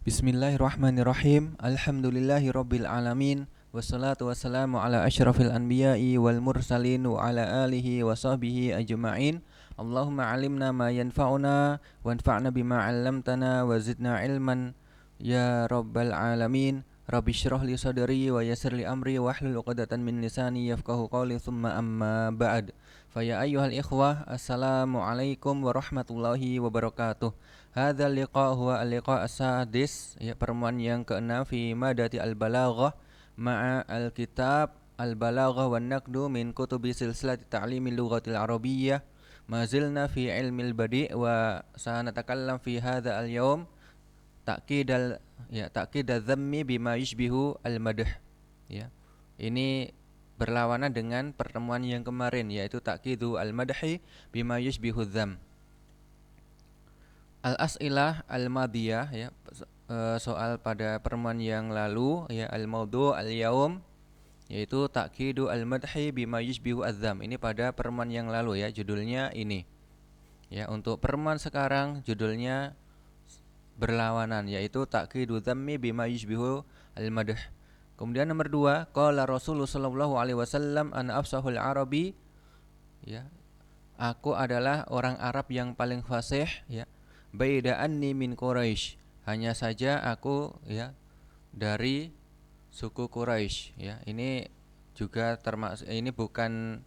Bismillahirrahmanirrahim. Alhamdulillahirabbil alamin. Wassalatu wassalamu ala asyrafil anbiya'i wal mursalin wa ala alihi wa sahbihi ajma'in. Allahumma alimna ma yanfa'una wanfa'na bima 'allamtana wa zidna ilman ya rabbal alamin. Rabbi syrah li sadri wa yassir li amri wa hlul 'uqdatan min lisani yafqahu qawli thumma amma ba'd. Fa ya ayyuhal ikhwah, assalamu alaikum warahmatullahi wabarakatuh. Hadzal liqa huwa al-liqa as-sadis, ya, pertemuan yang keenam fi madati al-balaghah ma'a al-kitab al-balaghah wan naqdu min kutubi silsilati ta'limil lughatil arabiyyah. Ma zilna fi ilmil badi' wa sanatakallam fi hadza al-yawm ta'kid ta'kid adh-dhammi bima yushbihu al-madh. Ya. Ini berlawanan dengan pertemuan yang kemarin, yaitu ta'kidu al-madhi bima yushbihu adh-dhamm. Al-as'ilah al-madiyah, ya, soal pada pertemuan yang lalu, ya, al-maudhu' al-yaum, yaitu ta'kidu al-madhi bima yushbihu adh-dhamm. Ini pada pertemuan yang lalu, ya, judulnya ini. Ya, untuk pertemuan sekarang judulnya berlawanan, yaitu ta'kidu dhammi bima yushbihu al-madh. Kemudian nomor 2, qala Rasulullah sallallahu alaihi wasallam ana afsahul arabi, ya, aku adalah orang Arab yang paling fasih, ya. Baida anni min Quraisy, hanya saja aku, ya, dari suku Quraisy, ya. Ini juga termasuk, ini bukan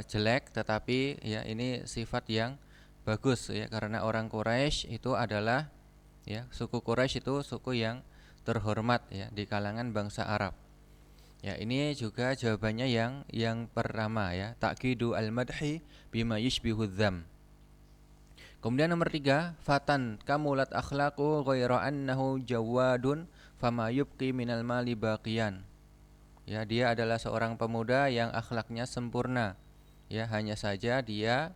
jelek, tetapi, ya, ini sifat yang bagus, ya, karena orang Quraisy itu adalah, ya, suku Quraisy itu suku yang terhormat, ya, di kalangan bangsa Arab. Ya, ini juga jawabannya yang pertama, ya, ta'kidu al-madhi bima yushbihu dzam. Kemudian nomor 3, fatan kamulat akhlaqu ghaira annahu jawadun fama yubqi minal mali baqiyan. Ya, dia adalah seorang pemuda yang akhlaknya sempurna. Ya, hanya saja dia,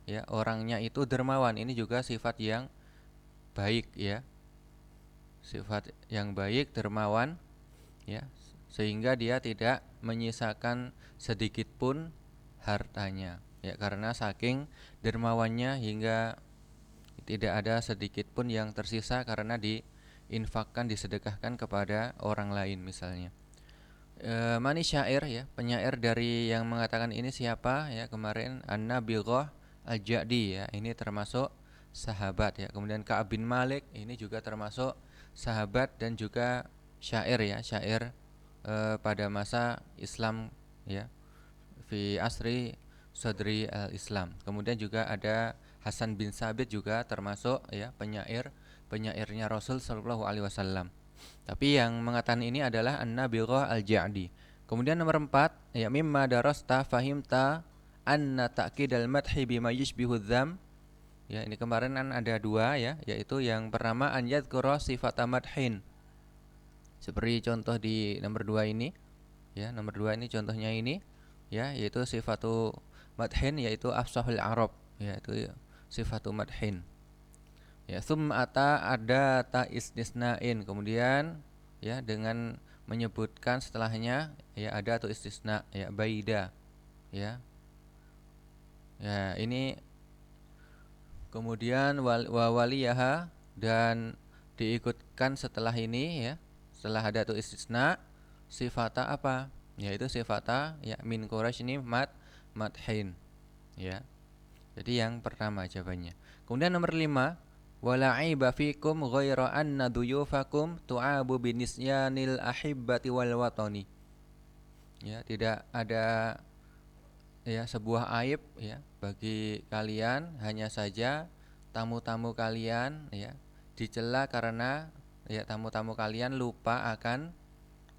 ya, orangnya itu dermawan. Ini juga sifat yang baik, ya. Sifat yang baik, dermawan, ya, sehingga dia tidak menyisakan sedikit pun hartanya, ya, karena saking dermawannya hingga tidak ada sedikit pun yang tersisa karena diinfakkan, disedekahkan kepada orang lain misalnya. Mani syair, ya, penyair dari yang mengatakan ini siapa, ya, kemarin An-Nabighah Al-Ja'di, ya, ini termasuk sahabat, ya. Kemudian Ka'ab bin Malik ini juga termasuk sahabat dan juga syair, ya, syair pada masa Islam, ya, fi asri sadri al-Islam. Kemudian juga ada Hasan bin Sabit, juga termasuk, ya, penyairnya Rasul sallallahu alaihi wasallam. Tapi yang mengatakan ini adalah An-Nabighah Al-Ja'di. Kemudian nomor 4, ya, mimma darasta fahimta anna ta'kid al-madhi bima yushbihu dzam. Ya, ini kemarin kan ada 2, ya, yaitu yang pertama an yadhkura sifata madhin. Seperti contoh di nomor 2 ini, ya, nomor 2 ini contohnya ini, ya, yaitu sifatu madhin, yaitu afsahul arab, yaitu sifatu madhin. Ya, summa ada ta istisnain, kemudian, ya, dengan menyebutkan setelahnya, ya, ada atau istisna, ya, baida, ya. Ya, ini kemudian wa waliyaha, dan diikutkan setelah ini, ya, setelah ada atau istisna sifata apa? Yaitu sifata, ya, min Quraisy ini madhin, ya. Jadi yang pertama jawabannya. Kemudian nomor 5, wala aiba fikum ghaira anna duyufakum tu'abu binisyanil ahibbati wal watani. Ya, tidak ada, ya, sebuah aib, ya, bagi kalian, hanya saja tamu-tamu kalian, ya, dicela karena, ya, tamu-tamu kalian lupa akan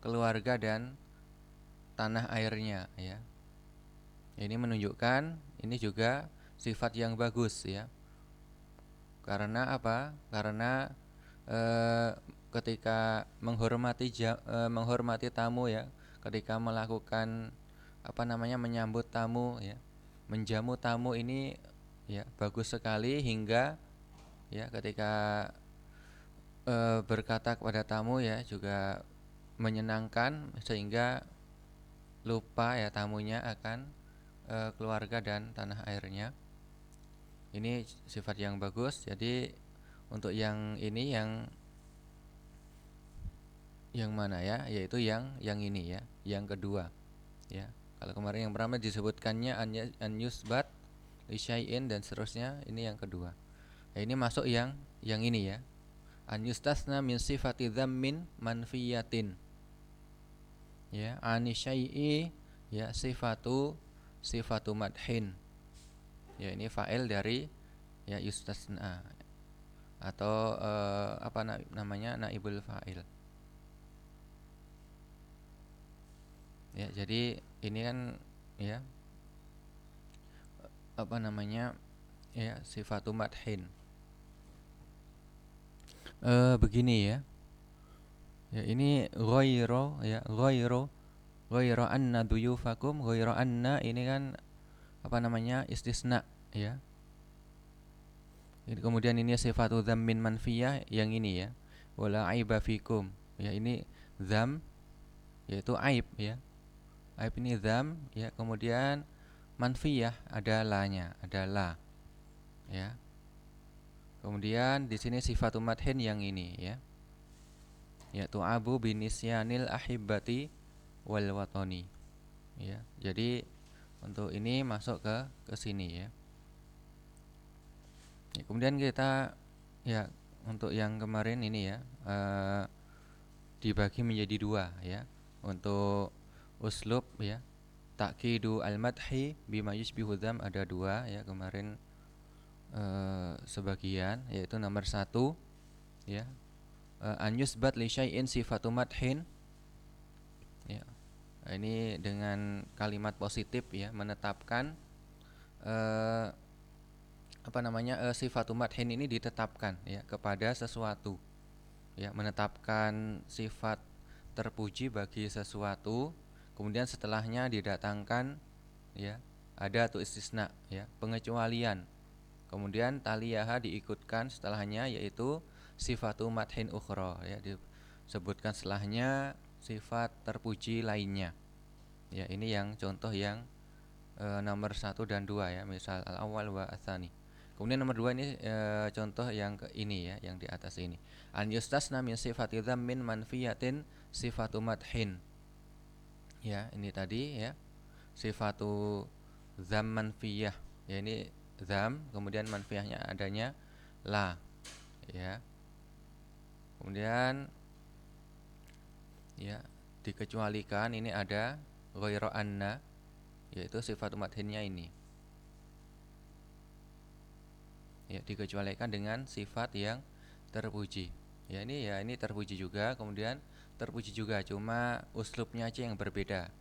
keluarga dan tanah airnya, ya. Ini menunjukkan ini juga sifat yang bagus, ya. Karena apa? Karena ketika menghormati tamu, ya, ketika melakukan menyambut tamu, ya, menjamu tamu ini, ya, bagus sekali hingga, ya, ketika berkata kepada tamu, ya, juga menyenangkan sehingga lupa, ya, tamunya akan keluarga dan tanah airnya. Ini sifat yang bagus. Jadi untuk yang ini, yang Yang mana ya? Yaitu yang ini ya, yang kedua. Ya. Kalau kemarin yang pertama disebutkannya an yusbat li syai'in dan seterusnya, ini yang kedua. Ya, ini masuk yang ini ya. An yustasna min sifati dzammin manfiyatin. Ya, ani syai'i ya sifatu madhin. Ya, ini fa'il dari ya yustasna atau apa namanya naibul fa'il. Ya, jadi ini kan ya apa namanya ya sifatu madhin. Begini ya. Ya, ini ghairu anna duyufakum, ghairu anna ini kan apa namanya istisna ya. Ini, kemudian ini sifatu dzammin manfiyah yang ini ya. Wala aiba fikum. Ya, ini dzam yaitu aib ya. Aib ini dzam ya, kemudian manfiyah ada la-nya, ada la ya. Kemudian di sini sifatu madhin yang ini ya. Yaitu abu binisyanil ahibbati wal watoni. Ya, jadi untuk ini masuk ke sini ya. Ya, kemudian kita ya untuk yang kemarin ini ya dibagi menjadi dua ya. Untuk uslub ya, takidu al-madhi bima yushbihu dzam ada dua ya kemarin sebagian, yaitu nomor satu ya an yusbat li syai'in sifatu madhin ya. Ini dengan kalimat positif ya, menetapkan apa namanya sifatu madhin ini ditetapkan ya kepada sesuatu ya, menetapkan sifat terpuji bagi sesuatu, kemudian setelahnya didatangkan ya ada atau istisna ya, pengecualian, kemudian taliyaha diikutkan setelahnya yaitu sifatu madhin ukhra ya, disebutkan setelahnya sifat terpuji lainnya ya. Ini yang contoh yang nomor 1 dan 2 ya, misal al-awwal wa ats-tsani. Kemudian nomor 2 ini contoh yang ke ini ya, yang di atas ini. An yustasna min sifati dzammin manfiyatin sifatu madhin. Ya, ini tadi ya. Sifatu dzam manfiyah. Ya, ini dzam, kemudian manfiyahnya adanya la. Ya. Kemudian ya, dikecualikan ini ada ghairu anna, yaitu sifat madhinnya ini. Ya, dikecualikan dengan sifat yang terpuji. Ya, ini terpuji juga, kemudian terpuji juga, cuma uslubnya aja yang berbeda.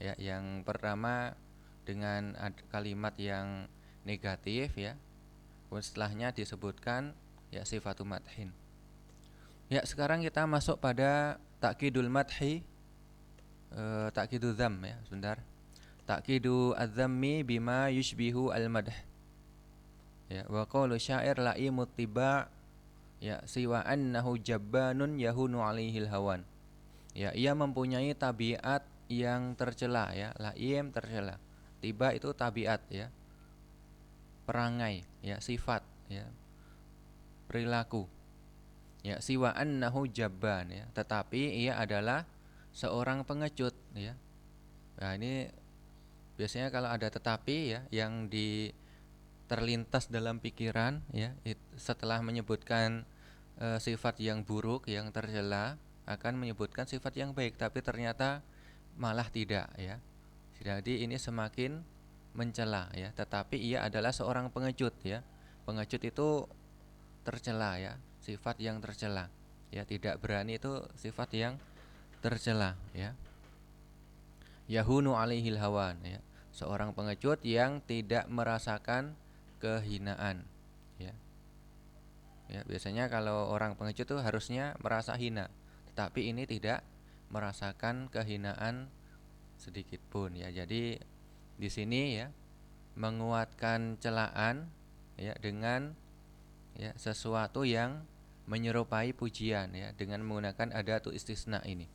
Ya, yang pertama dengan kalimat yang negatif ya. Kemudian setelahnya disebutkan ya sifatu madhin. Ya, sekarang kita masuk pada takkidul madhi, takkidul dzam ya, sebentar. Takkidu adzammi bima yushbihu al-madh. Ya, wa qaulu syair laimut tiba ya siwa annahu jabbanun yahunu alaihil hawan. Ya, ia mempunyai tabiat yang tercela ya, laim tercela. Tiba itu tabiat ya, perangai ya, sifat ya, perilaku. Ya, siwa annahu jabban ya, tetapi ia adalah seorang pengecut ya. Nah, ini biasanya kalau ada tetapi ya yang terlintas dalam pikiran ya, setelah menyebutkan sifat yang buruk yang tercela akan menyebutkan sifat yang baik, tapi ternyata malah tidak ya. Jadi ini semakin mencela ya, tetapi ia adalah seorang pengecut ya. Pengecut itu tercela ya, sifat yang tercela ya, tidak berani itu sifat yang tercela ya. Yahunu alaihil hawan ya, seorang pengecut yang tidak merasakan kehinaan ya. Ya, biasanya kalau orang pengecut itu harusnya merasa hina, tetapi ini tidak merasakan kehinaan sedikit pun ya. Jadi di sini ya menguatkan celaan ya dengan ya sesuatu yang menyerupai pujian ya, dengan menggunakan adatu istisna ini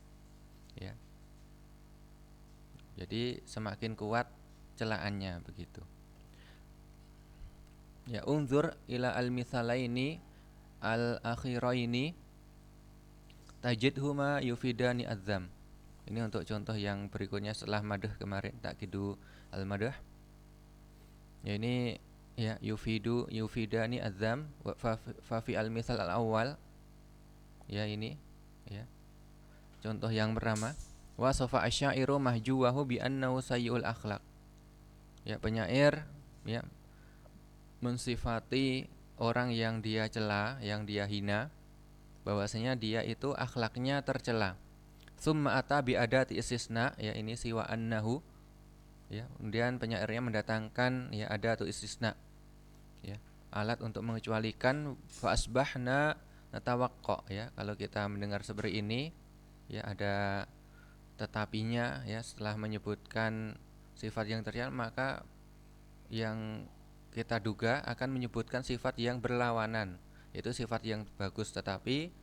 ya. Jadi semakin kuat celaannya begitu. Ya, unzur ila al-mithalaini al-akhiraini tajidhuma yufidani adzam. Ini untuk contoh yang berikutnya setelah madah kemarin, takidu al-madah. Ya ini ya yufidani adzam fa fi al-misal al-awwal. Ya ini ya. Contoh yang pertama, wasafa asyairu mahjuwahu bi annahu sayyi'ul akhlaq. Ya penyair ya mensifati orang yang dia cela, yang dia hina, bahwasanya dia itu akhlaknya tercela. Summa ata bi adati istisna, ya ini siwa annahu. Ya, kemudian penyairnya mendatangkan ya adatu istisna. Ya, alat untuk mengecualikan fa asbahna natawaqqa ya. Kalau kita mendengar seperti ini, ya ada tetapinya ya setelah menyebutkan sifat yang tercela maka yang kita duga akan menyebutkan sifat yang berlawanan, yaitu sifat yang bagus, tetapi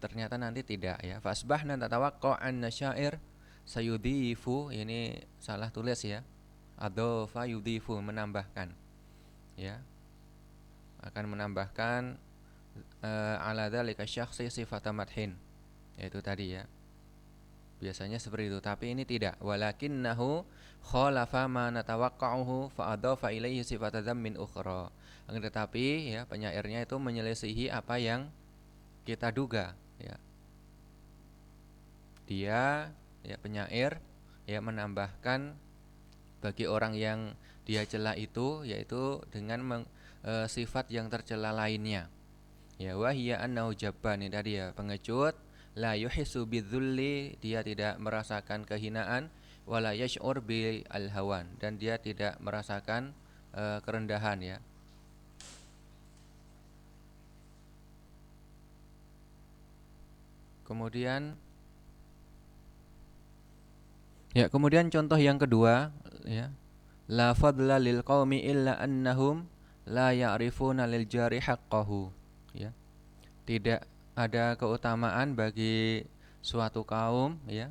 ternyata nanti tidak ya. Fasbahna tatawaqqa anna syair sayudhifu, ini salah tulis ya. Adhofa yudhifu, menambahkan ya. Akan menambahkan ala dzalika syakhsi sifat madhin. Yaitu tadi ya. Biasanya seperti itu, tapi ini tidak. Walakinnahu khalafa ma natawaqqa'uhu fa adhafa ilaihi sifat dzammin ukhra. Tetapi ya penyairnya itu menyelisihi apa yang kita duga ya. Dia ya penyair ya menambahkan bagi orang yang dia cela itu, yaitu dengan sifat yang tercela lainnya. Ya wahiyya annahu jabban, ini tadi ya pengecut, la yuhisu bidzulli, dia tidak merasakan kehinaan, wala yash'ur bil alhawan, dan dia tidak merasakan kerendahan ya. Kemudian contoh yang kedua ya. La fadla lil qaumi illa annahum la ya'rifuna lil jari haqqahu. Ya. Tidak ada keutamaan bagi suatu kaum ya.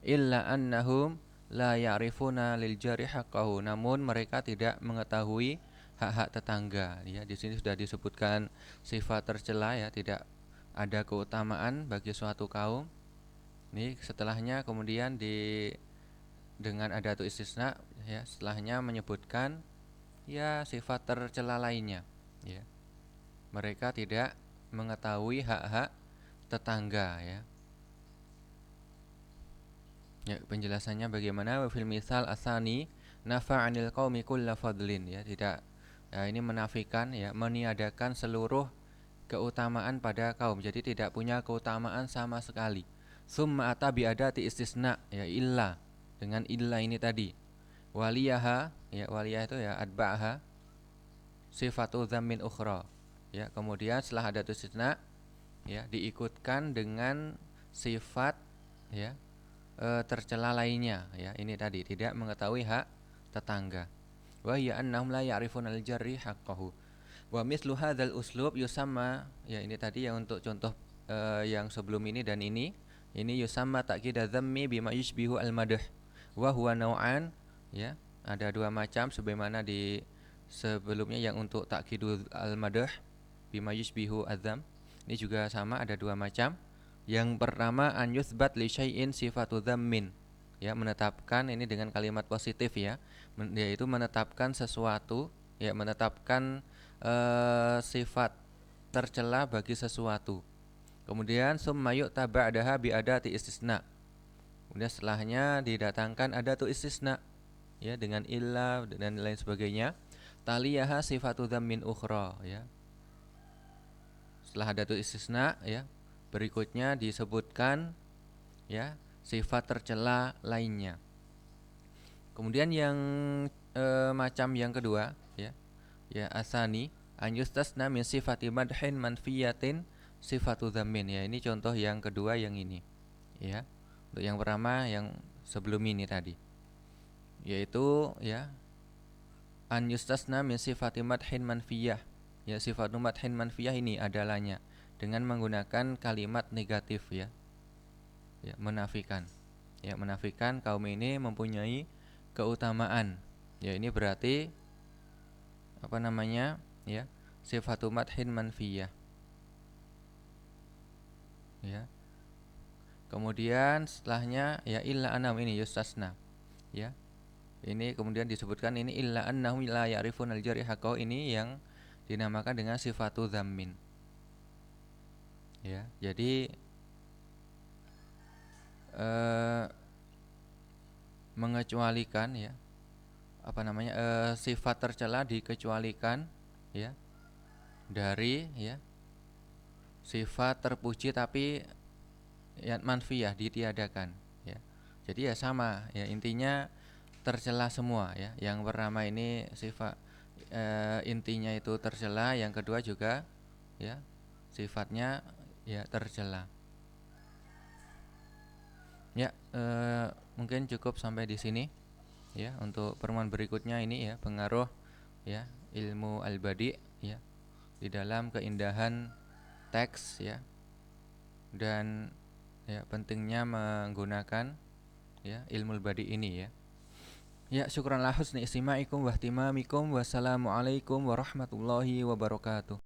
Illa annahum la ya'rifuna lil jari haqqahu. Namun mereka tidak mengetahui hak-hak tetangga ya. Di sini sudah disebutkan sifat tercela ya, tidak ada keutamaan bagi suatu kaum. Ini setelahnya kemudian dengan adatu istisna ya, setelahnya menyebutkan ya sifat tercela lainnya ya. Mereka tidak mengetahui hak-hak tetangga ya. Ya, penjelasannya bagaimana? Wa fil misal asani nafa 'anil qaumi kulla fadlin ya, tidak ya, ini menafikan ya, meniadakan seluruh keutamaan pada kaum. Jadi tidak punya keutamaan sama sekali. Summa ata bi adati istisna ya, illa, dengan illa ini tadi. Waliyaha ya, waliyah itu ya adba'aha sifatu dzammin ukhra. Ya, kemudian setelah ada istisna ya diikutkan dengan sifat ya tercela lainnya ya. Ini tadi tidak mengetahui hak tetangga. Wa ya annahum la ya'rifuna al-jarri haqqahu. Wa mislu hadzal uslub yusamma, ya ini tadi yang untuk contoh yang sebelum ini dan ini yusamma ta'kid dzammi bima yushbihu al-madh. Wa huwa nau'an ya, ada dua macam sebagaimana di sebelumnya yang untuk ta'kidul al-madh bima yushbihu adzam. Ini juga sama, ada dua macam. Yang pertama an yuthbat li syai'in sifatu dzammin ya, menetapkan ini dengan kalimat positif ya, yaitu menetapkan sesuatu ya, menetapkan sifat tercela bagi sesuatu. Kemudian summa yu'ta ba'daha bi adati istisna. Kemudian setelahnya didatangkan adatu istisna ya, dengan illa dan lain sebagainya. Taliyaha sifatu dzammin ukhra ya. Setelah adatu istisna ya, berikutnya disebutkan ya sifat tercela lainnya. Kemudian yang macam yang kedua ya asani an yustasna min sifati madhin manfiyatin sifatu dzammin ya. Ini contoh yang kedua yang ini ya. Untuk yang pertama yang sebelum ini tadi, yaitu ya an yustasna min sifati madhin manfiyah ya, sifat madhin manfiyah ini adalahnya dengan menggunakan kalimat negatif ya. Ya, menafikan. Ya, menafikan kaum ini mempunyai keutamaan. Ya, ini berarti apa namanya? Ya, sifatu madhin manfiyah. Ya. Kemudian setelahnya ya illa annahum ini yustasna. Ya. Ini kemudian disebutkan ini illa annahum la ya'rifun al-jari haqqo, ini yang dinamakan dengan sifatu dzammin. Ya, jadi mengecualikan ya apa namanya sifat tercela dikecualikan ya dari ya sifat terpuji tapi ya manfiyah ditiadakan ya. Jadi ya sama ya, intinya tercela semua ya. Yang pertama ini sifat intinya itu tercela, yang kedua juga ya sifatnya ya tercela. Ya, mungkin cukup sampai di sini ya untuk pertemuan berikutnya ini ya pengaruh ya ilmu al-badi ya di dalam keindahan teks ya, dan ya pentingnya menggunakan ya ilmu al-badi ini ya. Ya, syukran la husni istimaikum wa ihtimamikum. Wassalamualaikum warahmatullahi wabarakatuh.